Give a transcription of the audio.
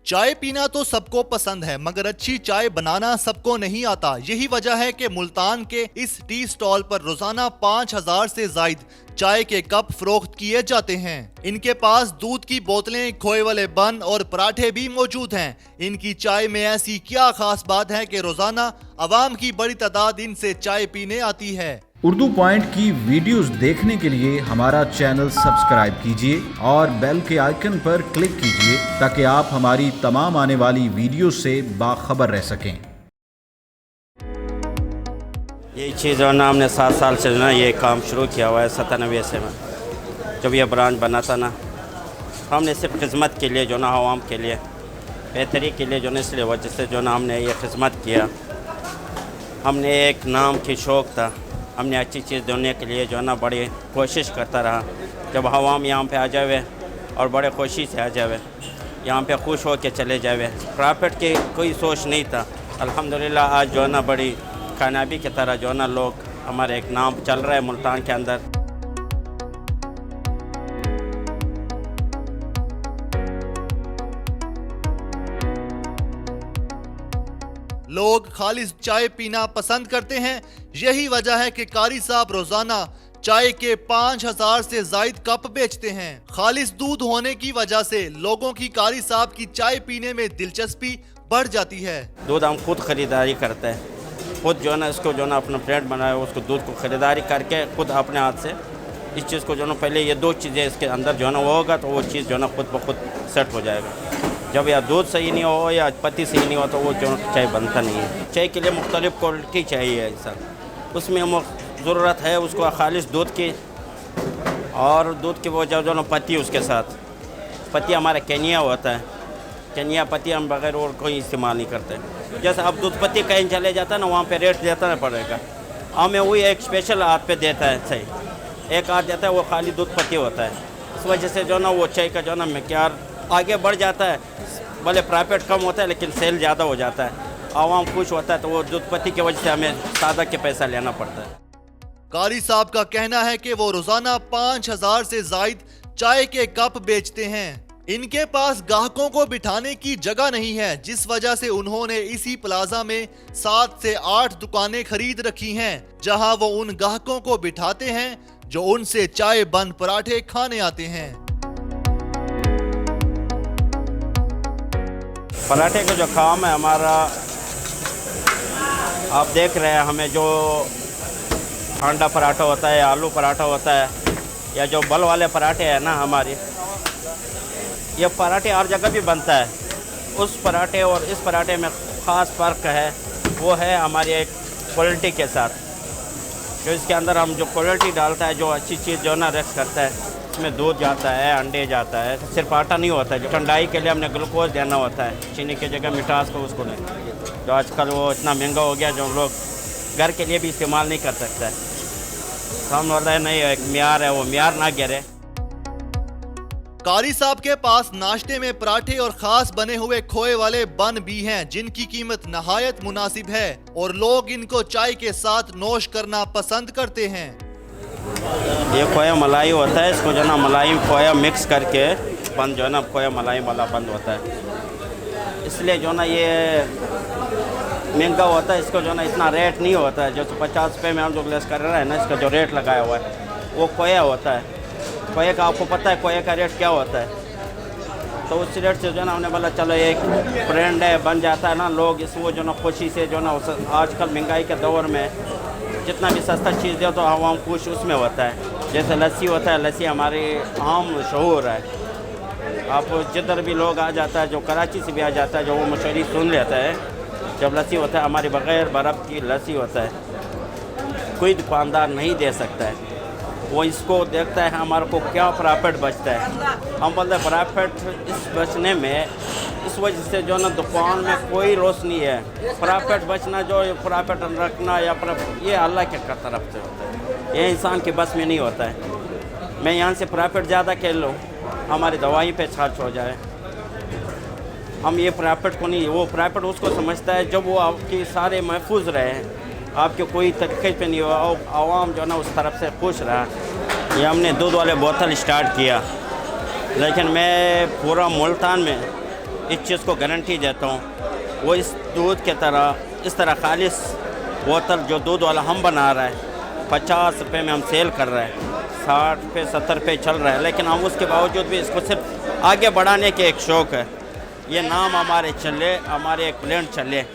चाय पीना तो सबको पसंद है, मगर अच्छी चाय बनाना सबको नहीं आता। यही वजह है कि मुल्तान के इस टी स्टॉल पर रोजाना 5000 से जायद चाय के कप फरोख्त किए जाते हैं। इनके पास दूध की बोतलें, खोए वाले बन और पराठे भी मौजूद हैं। इनकी चाय में ऐसी क्या खास बात है कि रोजाना आवाम की बड़ी तादाद इनसे चाय पीने आती है। उर्दू पॉइंट की वीडियोस देखने के लिए हमारा चैनल सब्सक्राइब कीजिए और बेल के आइकन पर क्लिक कीजिए ताकि आप हमारी तमाम आने वाली वीडियो से बाखबर रह सकें। ये चीज़ जो ना हमने 7 साल से ना ये काम शुरू किया हुआ है 97 से में जब ये ब्रांच बना था ना, हमने सिर्फ खिदमत के लिए जो ना आवाम के लिए बेहतरी के लिए जो ना इसलिए वजह से जो ना हमने ये खिदमत किया। हमने एक नाम की शौक़ था, हमने अच्छी चीज़ देने के लिए जो है ना बड़ी कोशिश करता रहा। जब आवाम यहाँ पे आ जावे और बड़े खुशी से आ जावे, यहाँ पे खुश हो के चले जावे, प्रॉफिट की कोई सोच नहीं था। अल्हम्दुलिल्लाह आज जो है ना बड़ी कामयाबी की तरह जो है ना लोग हमारे एक नाम चल रहा है मुल्तान के अंदर। लोग खालिस चाय पीना पसंद करते हैं। यही वजह है कि कारी साहब रोजाना चाय के 5000 से जायद कप बेचते हैं। खालिस दूध होने की वजह से लोगों की कारी साहब की चाय पीने में दिलचस्पी बढ़ जाती है। दूध हम खुद खरीदारी करते हैं, खुद जो है ना इसको जो है ना अपना प्लेट बनाया उसको दूध को खरीदारी करके खुद अपने हाथ से इस चीज़ को जो है ना पहले ये 2 चीज़ें इसके अंदर जो है ना वो होगा तो वो चीज़ जो है ना खुद ब खुद सेट हो जाएगा। जब या दूध सही नहीं हो या पत्ती सही नहीं हो तो वो जो चाय बनता नहीं है। चाय के लिए मुख्तलिफ क्वालिटी चाहिए इंसान, उसमें ज़रूरत है उसको खालिस दूध की और दूध की वो जो ना पत्ती उसके साथ पत्ती हमारा केनिया होता है। केनिया पत्ती हम बगैर और कोई इस्तेमाल नहीं करते। जैसे अब दूध पत्ती कहीं चले जाता है ना वहाँ पे रेट देता ना पड़ेगा, हमें वही एक स्पेशल हाथ पे देता है। सही एक हाथ देता है वो खाली दूध पत्ती होता है। इस वजह से जो ना वो चाय का जो ना मक़दार आगे बढ़ जाता है। भले प्रॉफिट कम होता है लेकिन सेल ज़्यादा हो जाता है, आवाम खुश होता है। तो वो दूध पत्ती की वजह से हमें सादा के पैसा लेना पड़ता है। कारी साहब का कहना है कि वो रोजाना 5000 से जायद चाय के कप बेचते हैं। इनके पास ग्राहकों को बिठाने की जगह नहीं है, जिस वजह से उन्होंने इसी प्लाजा में 7 से 8 दुकानें खरीद रखी हैं, जहां वो उन ग्राहकों को बिठाते हैं जो उनसे चाय बन पराठे खाने आते हैं। पराठे का जो काम है हमारा, आप देख रहे हैं, हमें जो अंडा पराठा होता है, आलू पराठा होता है या जो बल वाले पराठे हैं ना हमारे, ये पराठे हर जगह भी बनता है। उस पराठे और इस पराठे में ख़ास फ़र्क है, वो है हमारी एक क्वालिटी के साथ। जो इसके अंदर हम जो क्वालिटी डालता है, जो अच्छी चीज़ जो ना रख करता है, इसमें दूध जाता है, अंडे जाता है, सिर्फ आटा नहीं होता है। जो ठंडाई के लिए हमने ग्लूकोज देना होता है, चीनी की जगह मिठास को उसको नहीं। जो आजकल वो इतना महंगा हो गया जो लोग घर के लिए भी इस्तेमाल नहीं कर सकता है। तो हम बोलते हैं नहीं, एक मियार है, वो मियार ना गिरे। कारी साहब के पास नाश्ते में पराठे और खास बने हुए खोए वाले बन भी हैं, जिनकी कीमत नहायत मुनासिब है और लोग इनको चाय के साथ नोश करना पसंद करते हैं। ये खोया मलाई होता है, इसको जो ना मलाई खोया मिक्स करके बंद जो है ना खोया मलाई वाला बंद होता है, इसलिए जो ना ये महंगा होता है। इसको जो ना इतना रेट नहीं होता है। जो 50 रुपये में हम जो ग्लास कर रहे हैं ना, इसका जो रेट लगाया हुआ है वो खोया होता है। खोए का आपको पता है खोए का रेट क्या होता है, तो उस रेट से जो ना हमने बोला चलो एक ब्रांड है बन जाता है ना, लोग इस वो जो ना खुशी से जो ना आजकल महंगाई के दौर में जितना भी सस्ता चीज़ दे तो आवाम खुश उसमें होता है। जैसे लस्सी होता है, लस्सी हमारी आम मशहूर है। आप जिधर भी लोग आ जाता है, जो कराची से भी आ जाता है, जो वो मशहूरी सुन लेता है। जब लस्सी होता है हमारी बग़ैर बर्फ़ की लस्सी होता है, कोई दुकानदार नहीं दे सकता है। वो इसको देखता है हमारे को क्या प्रॉफिट बचता है। हम बोलते हैं प्रॉफिट इस बचने में, इस वजह से जो ना दुकान में कोई रोशनी है। प्रॉफिट बचना, जो प्रॉफिट रखना या ये अल्लाह के तरफ से होता है, ये इंसान के बस में नहीं होता है। मैं यहाँ से प्रॉफिट ज़्यादा खेल लूँ, हमारी दवाई पे खर्च हो जाए, हम ये प्रॉफिट को नहीं, वो प्रॉफिट उसको समझता है जब वो आपके सारे महफूज रहे हैं, आपके कोई तकलीफ नहीं हुआ, आवाम जो ना उस तरफ से खुश रहा। ये हमने दूध वाले बोतल स्टार्ट किया, लेकिन मैं पूरा मुल्तान में इस चीज़ को गारंटी देता हूँ, वो इस दूध के तरह इस तरह खालिश बोतल जो दूध वाला हम बना रहे हैं 50 रुपये में हम सेल कर रहे हैं, 60 रुपये 70 रुपये चल रहा है, लेकिन हम उसके बावजूद भी इसको सिर्फ आगे बढ़ाने के एक शौक़ है, ये नाम हमारे चले, हमारे एक प्लांट चले।